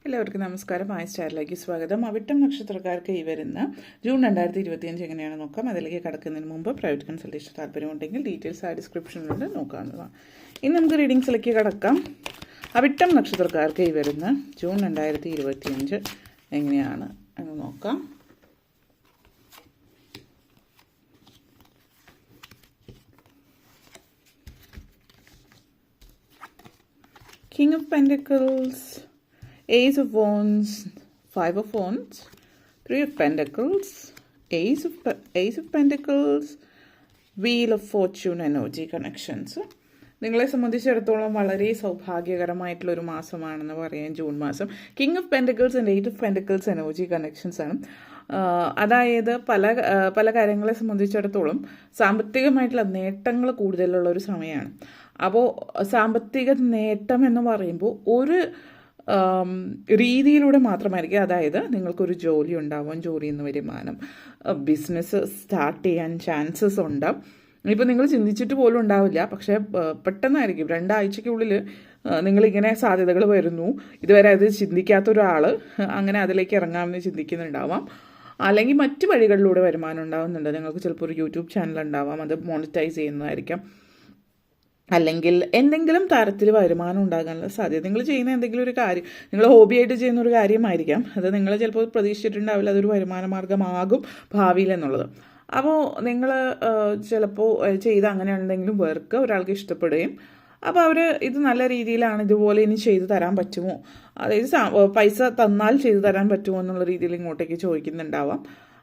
എല്ലാവർക്കും നമസ്കാരം. മായ സ്റ്റാറിലേക്ക് സ്വാഗതം. അവിട്ടം നക്ഷത്രക്കാർക്ക് ഈ വരുന്ന ജൂൺ 2025 എങ്ങനെയാണ് നോക്കാം. അതിലേക്ക് കടക്കുന്നതിന് മുമ്പ് പ്രൈവറ്റ് കൺസൾട്ടേഷൻ താല്പര്യമുണ്ടെങ്കിൽ ഡീറ്റെയിൽസ് ആ ഡിസ്ക്രിപ്ഷനിലുണ്ട്, നോക്കാവുന്നതാണ്. ഇനി നമുക്ക് റീഡിങ്സിലേക്ക് കടക്കാം. അവിട്ടം നക്ഷത്രക്കാർക്ക് ഈ വരുന്ന ജൂൺ 2025 എങ്ങനെയാണ് എന്ന് നോക്കാം. King of Pentacles, Ace of Wands, Five of Wands, Three of Pentacles, Ace of Pentacles, Wheel of Fortune energy connections. നിങ്ങളെ സംബന്ധിച്ചിടത്തോളം വളരെ സൗഭാഗ്യകരമായിട്ടുള്ളൊരു മാസമാണെന്ന് പറയാം ജൂൺ മാസം. King of pentacles and eight of pentacles energy connections ആണ്. അതായത് പല കാര്യങ്ങളെ സംബന്ധിച്ചിടത്തോളം സാമ്പത്തികമായിട്ടുള്ള നേട്ടങ്ങൾ കൂടുതലുള്ള ഒരു സമയമാണ്. അപ്പോൾ സാമ്പത്തിക നേട്ടം എന്ന് പറയുമ്പോൾ ഒരു രീതിയിലൂടെ മാത്രമായിരിക്കും. അതായത് നിങ്ങൾക്കൊരു ജോലി ഉണ്ടാവും, ജോലിയിൽ നിന്ന് വരുമാനം, ബിസിനസ് സ്റ്റാർട്ട് ചെയ്യാൻ ചാൻസസ് ഉണ്ട്. ഇപ്പോൾ നിങ്ങൾ ചിന്തിച്ചിട്ട് പോലും ഉണ്ടാവില്ല, പക്ഷേ പെട്ടെന്നായിരിക്കും 2 ആഴ്ചയ്ക്കുള്ളിൽ നിങ്ങളിങ്ങനെ സാധ്യതകൾ വരുന്നു. ഇതുവരെ അത് ചിന്തിക്കാത്ത ഒരാൾ അങ്ങനെ അതിലേക്ക് ഇറങ്ങാമെന്ന് ചിന്തിക്കുന്നുണ്ടാവാം. അല്ലെങ്കിൽ മറ്റ് വഴികളിലൂടെ വരുമാനം ഉണ്ടാകുന്നുണ്ട്. നിങ്ങൾക്ക് ചിലപ്പോൾ ഒരു യൂട്യൂബ് ചാനൽ ഉണ്ടാവാം, അത് മോണിറ്റൈസ് ചെയ്യുന്നതായിരിക്കാം. അല്ലെങ്കിൽ എന്തെങ്കിലും തരത്തിൽ വരുമാനം ഉണ്ടാകാനുള്ള സാധ്യത. നിങ്ങൾ ചെയ്യുന്ന എന്തെങ്കിലും ഒരു കാര്യം, നിങ്ങൾ ഹോബിയായിട്ട് ചെയ്യുന്ന ഒരു കാര്യമായിരിക്കാം, അത് നിങ്ങൾ ചിലപ്പോൾ പ്രതീക്ഷിച്ചിട്ടുണ്ടാവില്ല അതൊരു വരുമാന മാർഗമാകും ഭാവിയിൽ എന്നുള്ളത്. അപ്പോൾ നിങ്ങൾ ചിലപ്പോൾ ചെയ്ത് അങ്ങനെ എന്തെങ്കിലും വർക്ക് ഒരാൾക്ക് ഇഷ്ടപ്പെടുകയും അപ്പോൾ അവർ ഇത് നല്ല രീതിയിലാണ്, ഇതുപോലെ ഇനി ചെയ്തു തരാൻ പറ്റുമോ, അതായത് പൈസ തന്നാൽ ചെയ്തു തരാൻ പറ്റുമോ എന്നുള്ള രീതിയിൽ ഇങ്ങോട്ടേക്ക് ചോദിക്കുന്നുണ്ടാവാം.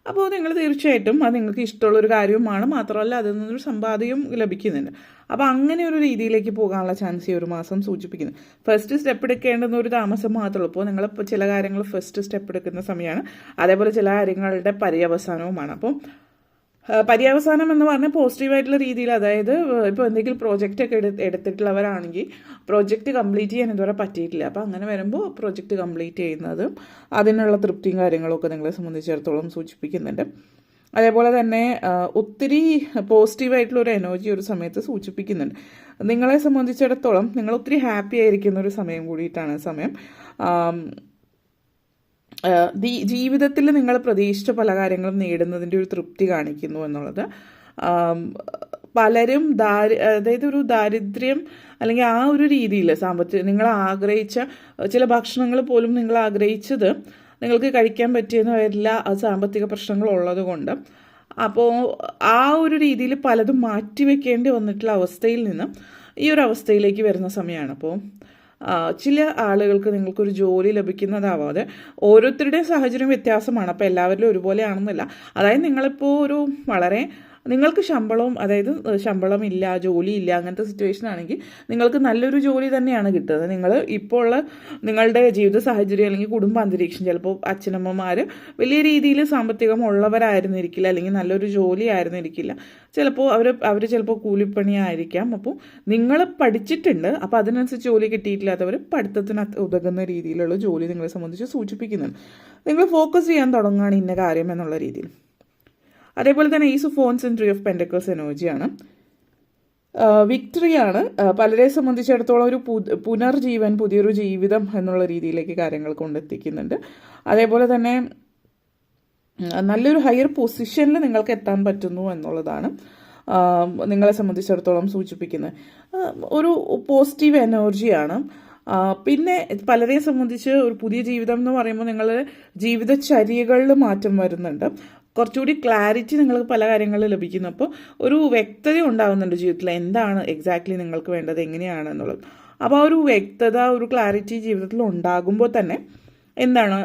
അപ്പോൾ നിങ്ങൾ തീർച്ചയായിട്ടും അത് നിങ്ങൾക്ക് ഇഷ്ടമുള്ളൊരു കാര്യവുമാണ്, മാത്രമല്ല അതിൽ നിന്നൊരു സമ്പാദ്യവും ലഭിക്കുന്നുണ്ട്. അപ്പോൾ അങ്ങനെ ഒരു രീതിയിലേക്ക് പോകാനുള്ള ചാൻസ് ഈ ഒരു മാസം സൂചിപ്പിക്കുന്നു. ഫസ്റ്റ് സ്റ്റെപ്പ് എടുക്കേണ്ടുന്ന ഒരു താമസം മാത്രമേ ഉള്ളൂ. അപ്പോൾ നിങ്ങളിപ്പോൾ ചില കാര്യങ്ങൾ ഫസ്റ്റ് സ്റ്റെപ്പ് എടുക്കുന്ന സമയമാണ്, അതേപോലെ ചില കാര്യങ്ങളുടെ പര്യവസാനവുമാണ്. അപ്പം പര്യവസാനം എന്ന് പറഞ്ഞാൽ പോസിറ്റീവായിട്ടുള്ള രീതിയിൽ, അതായത് ഇപ്പോൾ എന്തെങ്കിലും പ്രോജക്റ്റ് ഒക്കെ എടുത്തിട്ടുള്ളവരാണെങ്കിൽ പ്രോജക്റ്റ് കംപ്ലീറ്റ് ചെയ്യാൻ ഇതുവരെ പറ്റിയിട്ടില്ല. അപ്പോൾ അങ്ങനെ വരുമ്പോൾ പ്രോജക്റ്റ് കംപ്ലീറ്റ് ചെയ്യുന്നതും അതിനുള്ള തൃപ്തിയും കാര്യങ്ങളൊക്കെ നിങ്ങളെ സംബന്ധിച്ചിടത്തോളം സൂചിപ്പിക്കുന്നുണ്ട്. അതേപോലെ തന്നെ ഒത്തിരി പോസിറ്റീവായിട്ടുള്ളൊരു എനർജി ഒരു സമയത്ത് സൂചിപ്പിക്കുന്നുണ്ട്. നിങ്ങളെ സംബന്ധിച്ചിടത്തോളം നിങ്ങൾ ഒത്തിരി ഹാപ്പി ആയിരിക്കുന്ന ഒരു സമയം കൂടിയിട്ടാണ് സമയം. ജീവിതത്തിൽ നിങ്ങൾ പ്രതീക്ഷിച്ച പല കാര്യങ്ങളും നേടുന്നതിൻ്റെ ഒരു തൃപ്തി കാണിക്കുന്നു എന്നുള്ളത്. പലരും അതായത് ഒരു ദാരിദ്ര്യം അല്ലെങ്കിൽ ആ ഒരു രീതിയിൽ നിങ്ങൾ ആഗ്രഹിച്ച ചില ഭക്ഷണങ്ങൾ പോലും നിങ്ങൾ ആഗ്രഹിച്ചത് നിങ്ങൾക്ക് കഴിക്കാൻ പറ്റിയെന്ന് വരില്ല, അത് സാമ്പത്തിക പ്രശ്നങ്ങളുള്ളത് കൊണ്ട്. അപ്പോൾ ആ ഒരു രീതിയിൽ പലതും മാറ്റിവെക്കേണ്ടി വന്നിട്ടുള്ള അവസ്ഥയിൽ നിന്ന് ഈ ഒരു അവസ്ഥയിലേക്ക് വരുന്ന സമയമാണ്. അപ്പോൾ ചില ആളുകൾക്ക് നിങ്ങൾക്കൊരു ജോലി ലഭിക്കുന്നതാവാതെ ഓരോരുത്തരുടെയും സാഹചര്യം വ്യത്യാസമാണ്. അപ്പോൾ എല്ലാവരിലും ഒരുപോലെ ആണെന്നില്ല. അതായത് നിങ്ങളിപ്പോൾ നിങ്ങൾക്ക് ശമ്പളമില്ല, ജോലിയില്ല, അങ്ങനത്തെ സിറ്റുവേഷൻ ആണെങ്കിൽ നിങ്ങൾക്ക് നല്ലൊരു ജോലി തന്നെയാണ് കിട്ടുന്നത്. നിങ്ങൾ ഇപ്പോൾ ഉള്ള നിങ്ങളുടെ ജീവിത സാഹചര്യം അല്ലെങ്കിൽ കുടുംബ അന്തരീക്ഷം, ചിലപ്പോൾ അച്ഛനമ്മമാർ വലിയ രീതിയിൽ സാമ്പത്തികമുള്ളവരായിരുന്നിരിക്കില്ല, അല്ലെങ്കിൽ നല്ലൊരു ജോലി ആയിരുന്നിരിക്കില്ല. ചിലപ്പോൾ അവർ ചിലപ്പോൾ കൂലിപ്പണിയായിരിക്കാം. അപ്പോൾ നിങ്ങൾ പഠിച്ചിട്ടുണ്ട്, അപ്പോൾ അതിനനുസരിച്ച് ജോലി കിട്ടിയിട്ടില്ലാത്തവർ പഠിത്തത്തിന് ഉതകുന്ന രീതിയിലുള്ള ജോലി നിങ്ങളെ സംബന്ധിച്ച് സൂചിപ്പിക്കുന്നുണ്ട്. നിങ്ങൾ ഫോക്കസ് ചെയ്യാൻ തുടങ്ങുകയാണ് ഇന്ന കാര്യം എന്നുള്ള രീതിയിൽ. അതേപോലെ തന്നെ is of wands and three of pentacles എനർജിയാണ്. വിക്ടറിയാണ്. പലരെ സംബന്ധിച്ചിടത്തോളം ഒരു പുനർജീവൻ, പുതിയൊരു ജീവിതം എന്നുള്ള രീതിയിലേക്ക് കാര്യങ്ങൾ കൊണ്ടെത്തിക്കുന്നുണ്ട്. അതേപോലെ തന്നെ നല്ലൊരു ഹയർ പൊസിഷനിൽ നിങ്ങൾക്ക് എത്താൻ പറ്റുന്നു എന്നുള്ളതാണ് നിങ്ങളെ സംബന്ധിച്ചിടത്തോളം സൂചിപ്പിക്കുന്നത്. ഒരു പോസിറ്റീവ് എനർജിയാണ്. പിന്നെ പലരെ സംബന്ധിച്ച് ഒരു പുതിയ ജീവിതം എന്ന് പറയുമ്പോൾ നിങ്ങളുടെ ജീവിതചര്യകളിൽ മാറ്റം വരുന്നുണ്ട്. കുറച്ചുകൂടി ക്ലാരിറ്റി നിങ്ങൾക്ക് പല കാര്യങ്ങളിൽ ലഭിക്കുന്നു. അപ്പോൾ ഒരു വ്യക്തത ഉണ്ടാകുന്നുണ്ട് ജീവിതത്തിൽ, എന്താണ് എക്സാക്ട്ലി നിങ്ങൾക്ക് വേണ്ടത്, എങ്ങനെയാണ് എന്നുള്ളത്. അപ്പോൾ ആ ഒരു വ്യക്തത, ഒരു ക്ലാരിറ്റി ജീവിതത്തിൽ ഉണ്ടാകുമ്പോൾ തന്നെ എന്താണ്,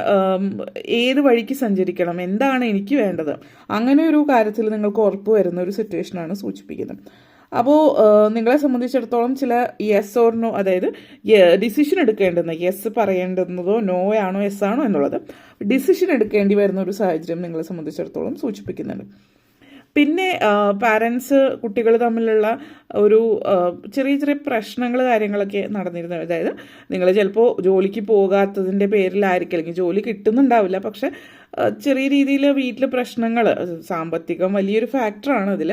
ഏത് വഴിക്ക് സഞ്ചരിക്കണം, എന്താണ് എനിക്ക് വേണ്ടത്, അങ്ങനെ ഒരു കാര്യത്തിൽ നിങ്ങൾക്ക് ഉറപ്പ് വരുന്ന ഒരു സിറ്റുവേഷനാണ് സൂചിപ്പിക്കുന്നത്. അപ്പോൾ നിങ്ങളെ സംബന്ധിച്ചിടത്തോളം ചില യെസ് ഓർ നോ, അതായത് ഡിസിഷൻ എടുക്കേണ്ടുന്ന, യെസ് പറയേണ്ടുന്നതോ നോ ആണോ യെസ് ആണോ എന്നുള്ളത് ഡിസിഷൻ എടുക്കേണ്ടി വരുന്ന ഒരു സാഹചര്യം നിങ്ങളെ സംബന്ധിച്ചിടത്തോളം സൂചിപ്പിക്കുന്നുണ്ട്. പിന്നെ പാരൻസ് കുട്ടികൾ തമ്മിലുള്ള ഒരു ചെറിയ ചെറിയ പ്രശ്നങ്ങൾ കാര്യങ്ങളൊക്കെ നടന്നിരുന്നത്. അതായത് നിങ്ങൾ ചിലപ്പോൾ ജോലിക്ക് പോകാത്തതിൻ്റെ പേരിലായിരിക്കും, അല്ലെങ്കിൽ ജോലി കിട്ടുന്നുണ്ടാവില്ല, പക്ഷെ ചെറിയ രീതിയിൽ വീട്ടിൽ പ്രശ്നങ്ങൾ, സാമ്പത്തികം വലിയൊരു ഫാക്ടറാണ് അതിൽ.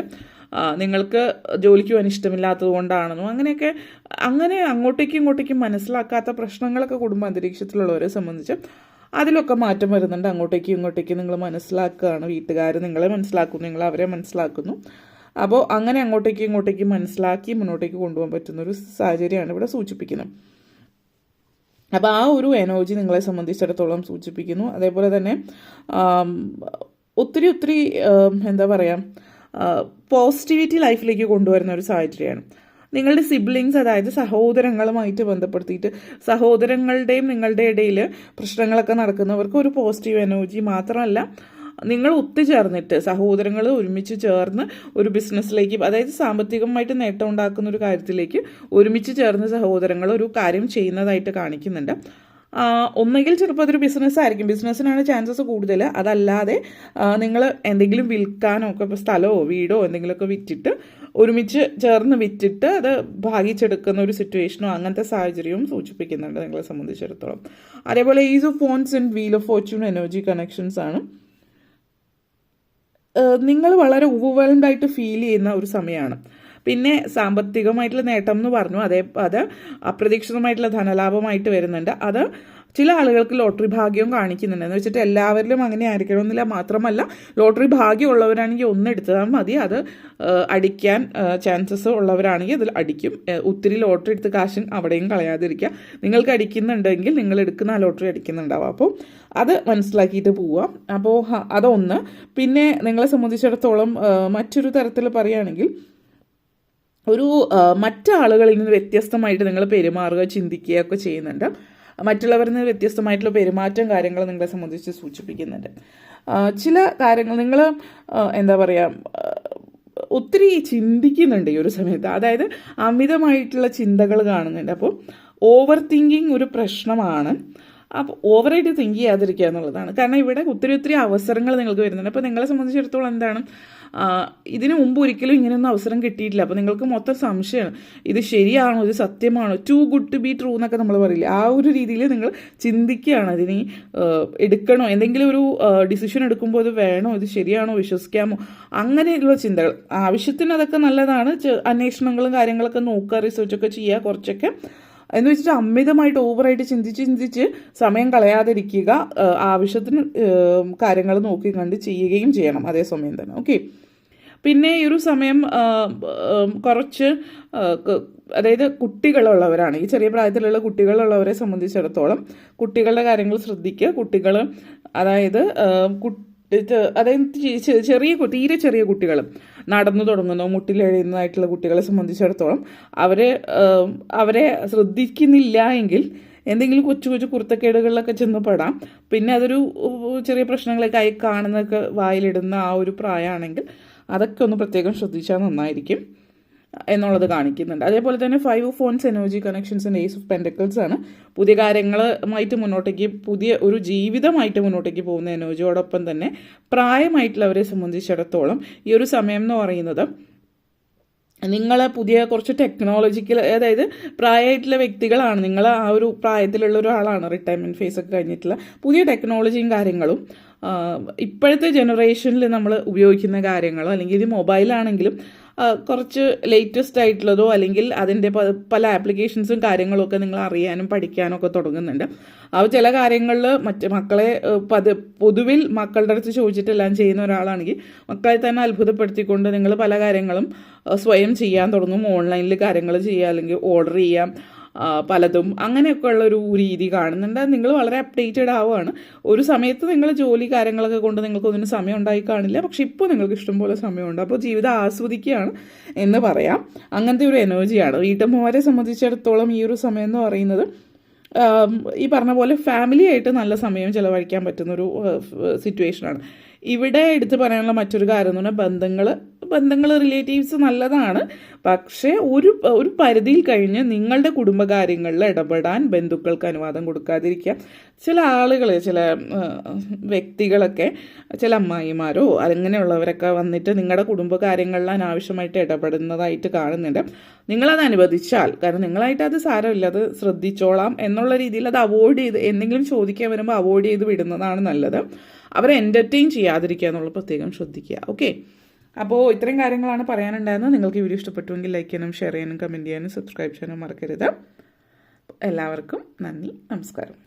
നിങ്ങൾക്ക് ജോലിക്ക് പോകാൻ ഇഷ്ടമില്ലാത്തത് കൊണ്ടാണെന്നോ അങ്ങനെ അങ്ങോട്ടേക്കും ഇങ്ങോട്ടേക്കും മനസ്സിലാക്കാത്ത പ്രശ്നങ്ങളൊക്കെ കുടുംബ അന്തരീക്ഷത്തിലുള്ളവരെ സംബന്ധിച്ച് അതിലൊക്കെ മാറ്റം വരുന്നുണ്ട്. അങ്ങോട്ടേക്കും ഇങ്ങോട്ടേക്കും നിങ്ങൾ മനസ്സിലാക്കുകയാണ്, വീട്ടുകാർ നിങ്ങളെ മനസ്സിലാക്കുന്നു, നിങ്ങൾ അവരെ മനസ്സിലാക്കുന്നു. അപ്പോൾ അങ്ങനെ അങ്ങോട്ടേക്കും ഇങ്ങോട്ടേക്കും മനസ്സിലാക്കി മുന്നോട്ടേക്ക് കൊണ്ടുപോകാൻ പറ്റുന്നൊരു സാഹചര്യമാണ് ഇവിടെ സൂചിപ്പിക്കുന്നത്. അപ്പോൾ ആ ഒരു എനർജി നിങ്ങളെ സംബന്ധിച്ചിടത്തോളം സൂചിപ്പിക്കുന്നു. അതേപോലെ തന്നെ ഒത്തിരി എന്താ പറയുക, പോസിറ്റിവിറ്റി ലൈഫിലേക്ക് കൊണ്ടുവരുന്ന ഒരു സാഹചര്യമാണ്. നിങ്ങളുടെ സിബ്ലിങ്സ്, അതായത് സഹോദരങ്ങളുമായിട്ട് ബന്ധപ്പെടുത്തിയിട്ട് സഹോദരങ്ങളുടെയും നിങ്ങളുടെ ഇടയിൽ പ്രശ്നങ്ങളൊക്കെ നടക്കുന്നവർക്ക് ഒരു പോസിറ്റീവ് എനർജി മാത്രമല്ല, നിങ്ങൾ ഒത്തുചേർന്നിട്ട് സഹോദരങ്ങൾ ഒരുമിച്ച് ചേർന്ന് ഒരു ബിസിനസ്സിലേക്ക്, അതായത് സാമ്പത്തികമായിട്ട് നേട്ടം ഉണ്ടാക്കുന്ന ഒരു കാര്യത്തിലേക്ക് ഒരുമിച്ച് ചേർന്ന് സഹോദരങ്ങൾ ഒരു കാര്യം ചെയ്യുന്നതായിട്ട് കാണിക്കുന്നുണ്ട്. ഒന്നെങ്കിൽ ചിലപ്പോൾ അതൊരു ബിസിനസ്സായിരിക്കും, ബിസിനസ്സിനാണ് ചാൻസസ് കൂടുതൽ. അതല്ലാതെ നിങ്ങൾ എന്തെങ്കിലും വിൽക്കാനോ ഒക്കെ, ഇപ്പോൾ സ്ഥലമോ വീടോ എന്തെങ്കിലുമൊക്കെ വിറ്റിട്ട് ഒരുമിച്ച് ചേർന്ന് വിറ്റിട്ട് അത് ഭാഗിച്ചെടുക്കുന്ന ഒരു സിറ്റുവേഷനോ അങ്ങനത്തെ സാഹചര്യവും സൂചിപ്പിക്കുന്നുണ്ട് നിങ്ങളെ സംബന്ധിച്ചിടത്തോളം. അതേപോലെ is of phones and wheel of Fortune energy connections ആണ്. നിങ്ങൾ വളരെ ഓവർവെൽംഡ് ആയിട്ട് ഫീൽ ചെയ്യുന്ന ഒരു സമയമാണ്. പിന്നെ സാമ്പത്തികമായിട്ടുള്ള നേട്ടം എന്ന് പറഞ്ഞു, അത് അപ്രതീക്ഷിതമായിട്ടുള്ള ധനലാഭമായിട്ട് വരുന്നുണ്ട്. അത് ചില ആളുകൾക്ക് ലോട്ടറി ഭാഗ്യവും കാണിക്കുന്നുണ്ട്. എന്ന് വെച്ചിട്ട് എല്ലാവരിലും അങ്ങനെ ആയിരിക്കണമെന്നില്ല. മാത്രമല്ല, ലോട്ടറി ഭാഗ്യമുള്ളവരാണെങ്കിൽ ഒന്നെടുത്താൽ മതി, അത് അടിക്കാൻ ചാൻസസ് ഉള്ളവരാണെങ്കിൽ അതിൽ അടിക്കും. ഒത്തിരി ലോട്ടറി എടുത്ത് കാശും അവിടെയും കളയാതിരിക്കുക. നിങ്ങൾക്ക് അടിക്കുന്നുണ്ടെങ്കിൽ നിങ്ങൾ എടുക്കുന്ന ആ ലോട്ടറി അടിക്കുന്നുണ്ടാവും. അപ്പോൾ അത് മനസ്സിലാക്കിയിട്ട് പോവാം. അപ്പോൾ അതൊന്ന്. പിന്നെ നിങ്ങളെ സംബന്ധിച്ചിടത്തോളം മറ്റൊരു തരത്തിൽ പറയുകയാണെങ്കിൽ, മറ്റാളുകളിൽ നിന്ന് വ്യത്യസ്തമായിട്ട് നിങ്ങൾ പെരുമാറുക, ചിന്തിക്കുകയൊക്കെ ചെയ്യുന്നുണ്ട്. മറ്റുള്ളവരിൽ നിന്ന് വ്യത്യസ്തമായിട്ടുള്ള പെരുമാറ്റം കാര്യങ്ങൾ നിങ്ങളെ സംബന്ധിച്ച് സൂചിപ്പിക്കുന്നുണ്ട്. ചില കാര്യങ്ങൾ നിങ്ങൾ എന്താ പറയുക, ഒത്തിരി ചിന്തിക്കുന്നുണ്ട് ഈ ഒരു സമയത്ത്. അതായത് അമിതമായിട്ടുള്ള ചിന്തകൾ കാണുന്നുണ്ട്. അപ്പോൾ ഓവർ തിങ്കിങ് ഒരു പ്രശ്നമാണ്. അപ്പോൾ ഓവറായിട്ട് തിങ്ക് ചെയ്യാതിരിക്കുക എന്നുള്ളതാണ്. കാരണം ഇവിടെ ഒത്തിരി അവസരങ്ങൾ നിങ്ങൾക്ക് വരുന്നുണ്ട്. അപ്പോൾ നിങ്ങളെ സംബന്ധിച്ചിടത്തോളം എന്താണ്, ഇതിനു മുമ്പ് ഒരിക്കലും ഇങ്ങനെയൊന്നും അവസരം കിട്ടിയിട്ടില്ല. അപ്പോൾ നിങ്ങൾക്ക് മൊത്തം സംശയമാണ്, ഇത് ശരിയാണോ, ഇത് സത്യമാണോ, too good to be true എന്നൊക്കെ നമ്മൾ പറയില്ലേ, ആ ഒരു രീതിയിൽ നിങ്ങൾ ചിന്തിക്കുകയാണ്. ഇതിന് എടുക്കണോ, എന്തെങ്കിലും ഒരു ഡിസിഷൻ എടുക്കുമ്പോൾ ഇത് വേണോ, ഇത് ശരിയാണോ, വിശ്വസിക്കാമോ, അങ്ങനെയുള്ള ചിന്തകൾ. ആവശ്യത്തിന് അതൊക്കെ നല്ലതാണ്. അന്വേഷണങ്ങളും കാര്യങ്ങളൊക്കെ നോക്കുക, റിസർച്ചൊക്കെ ചെയ്യുക കുറച്ചൊക്കെ. എന്ന് വെച്ചിട്ട് അമിതമായിട്ട് ഓവറായിട്ട് ചിന്തിച്ച് സമയം കളയാതിരിക്കുക. ആവശ്യത്തിന് കാര്യങ്ങൾ നോക്കി കണ്ട് ചെയ്യുകയും ചെയ്യണം അതേസമയം തന്നെ. ഓക്കെ. പിന്നെ ഈ ഒരു സമയം കുറച്ച് അതായത് കുട്ടികളുള്ളവരാണ്, ഈ ചെറിയ പ്രായത്തിലുള്ള കുട്ടികളുള്ളവരെ സംബന്ധിച്ചിടത്തോളം കുട്ടികളുടെ കാര്യങ്ങൾ ശ്രദ്ധിക്കുക. കുട്ടികൾ അതായത് തീരെ ചെറിയ കുട്ടികൾ, നടന്നു തുടങ്ങുന്ന മുട്ടിലെഴുതുന്നതായിട്ടുള്ള കുട്ടികളെ സംബന്ധിച്ചിടത്തോളം അവരെ ശ്രദ്ധിക്കുന്നില്ല എങ്കിൽ എന്തെങ്കിലും കൊച്ചു കുരുത്തക്കേടുകളിലൊക്കെ ചെന്ന് പെടാം. പിന്നെ അതൊരു ചെറിയ പ്രശ്നങ്ങളൊക്കെ ആയി കാണുന്നതൊക്കെ വായിലിടുന്ന ആ ഒരു പ്രായമാണെങ്കിൽ അതൊക്കെ ഒന്ന് പ്രത്യേകം ശ്രദ്ധിച്ചാൽ നന്നായിരിക്കും എന്നുള്ളത് കാണിക്കുന്നുണ്ട്. അതേപോലെ തന്നെ 5 ഓഫ് ഫോൺസ് energy connections and ace of pentacles ആണ്. പുതിയ കാര്യങ്ങളുമായിട്ട് മുന്നോട്ടേക്ക്, പുതിയ ഒരു ജീവിതമായിട്ട് മുന്നോട്ടേക്ക് പോകുന്ന എനർജിയോടൊപ്പം തന്നെ പ്രായമായിട്ടുള്ളവരെ സംബന്ധിച്ചിടത്തോളം ഈ ഒരു സമയം എന്ന് പറയുന്നത് നിങ്ങൾ പുതിയ കുറച്ച് ടെക്നോളജിക്കൽ, അതായത് പ്രായമായിട്ടുള്ള വ്യക്തികളാണ്, നിങ്ങൾ ആ ഒരു പ്രായത്തിലുള്ള ഒരാളാണ്, റിട്ടയർമെൻറ്റ് ഫേസ് ഒക്കെ കഴിഞ്ഞിട്ടുള്ള പുതിയ ടെക്നോളജിയും കാര്യങ്ങളും ഇപ്പോഴത്തെ ജനറേഷനിൽ നമ്മൾ ഉപയോഗിക്കുന്ന കാര്യങ്ങളോ, അല്ലെങ്കിൽ ഇത് മൊബൈലാണെങ്കിലും കുറച്ച് ലേറ്റസ്റ്റ് ആയിട്ടുള്ളതോ അല്ലെങ്കിൽ അതിൻ്റെ പല ആപ്ലിക്കേഷൻസും കാര്യങ്ങളൊക്കെ നിങ്ങൾ അറിയാനും പഠിക്കാനും ഒക്കെ തുടങ്ങുന്നുണ്ട്. അപ്പോൾ ചില കാര്യങ്ങളിൽ മക്കളെ പൊതുവിൽ മക്കളുടെ അടുത്ത് ചോദിച്ചിട്ടെല്ലാം ചെയ്യുന്ന ഒരാളാണെങ്കിൽ മക്കളെ തന്നെ അത്ഭുതപ്പെടുത്തിക്കൊണ്ട് നിങ്ങൾ പല കാര്യങ്ങളും സ്വയം ചെയ്യാൻ തുടങ്ങും. ഓൺലൈനിൽ കാര്യങ്ങൾ ചെയ്യുക, അല്ലെങ്കിൽ ഓർഡർ ചെയ്യാം, പലതും അങ്ങനെയൊക്കെ ഉള്ളൊരു രീതി കാണുന്നുണ്ട്. നിങ്ങൾ വളരെ അപ്ഡേറ്റഡ് ആവുകയാണ്. ഒരു സമയത്ത് നിങ്ങൾ ജോലി കാര്യങ്ങളൊക്കെ കൊണ്ട് നിങ്ങൾക്ക് ഒന്നിനും സമയം ഉണ്ടായി കാണില്ല, പക്ഷെ ഇപ്പോൾ നിങ്ങൾക്ക് ഇഷ്ടംപോലെ സമയമുണ്ട്. അപ്പോൾ ജീവിതം ആസ്വദിക്കുകയാണ് എന്ന് പറയാം. അങ്ങനത്തെ ഒരു എനർജിയാണ്. വീട്ടമ്മമാരെ സംബന്ധിച്ചിടത്തോളം ഈ ഒരു സമയം എന്ന് പറയുന്നത് ഈ പറഞ്ഞ പോലെ ഫാമിലി ആയിട്ട് നല്ല സമയം ചിലവഴിക്കാൻ പറ്റുന്നൊരു സിറ്റുവേഷനാണ്. ഇവിടെ എടുത്ത് പറയാനുള്ള മറ്റൊരു കാര്യം എന്ന് പറഞ്ഞാൽ ബന്ധങ്ങൾ റിലേറ്റീവ്സ് നല്ലതാണ്, പക്ഷേ ഒരു പരിധിയിൽ കഴിഞ്ഞ് നിങ്ങളുടെ കുടുംബകാര്യങ്ങളിൽ ഇടപെടാൻ ബന്ധുക്കൾക്ക് അനുവാദം കൊടുക്കാതിരിക്കുക. ചില ആളുകൾ, ചില വ്യക്തികളൊക്കെ, ചില അമ്മായിമാരോ അങ്ങനെയുള്ളവരൊക്കെ വന്നിട്ട് നിങ്ങളുടെ കുടുംബകാര്യങ്ങളിൽ അനാവശ്യമായിട്ട് ഇടപെടുന്നതായിട്ട് കാണുന്നുണ്ട്. നിങ്ങളത് അനുവദിച്ചാൽ, കാരണം നിങ്ങളായിട്ട് അത് സാരമില്ല, അത് ശ്രദ്ധിച്ചോളാം എന്നുള്ള രീതിയിൽ അത് അവോയ്ഡ് ചെയ്ത്, എന്തെങ്കിലും ചോദിക്കാൻ വരുമ്പോൾ അവോയ്ഡ് ചെയ്ത് വിടുന്നതാണ് നല്ലത്. അവരെ എൻ്റർടൈൻ ചെയ്യാതിരിക്കുക എന്നുള്ള പ്രത്യേകം ശ്രദ്ധിക്കുക. ഓക്കെ. അപ്പോൾ ഇത്രയും കാര്യങ്ങളാണ് പറയാനുണ്ടായിരുന്നത്. നിങ്ങൾക്ക് ഈ വീഡിയോ ഇഷ്ടപ്പെട്ടുവെങ്കിൽ ലൈക്ക് ചെയ്യാനും ഷെയർ ചെയ്യാനും കമൻറ്റ് ചെയ്യാനും സബ്സ്ക്രൈബ് ചെയ്യാനും മറക്കരുത്. എല്ലാവർക്കും നന്ദി, നമസ്കാരം.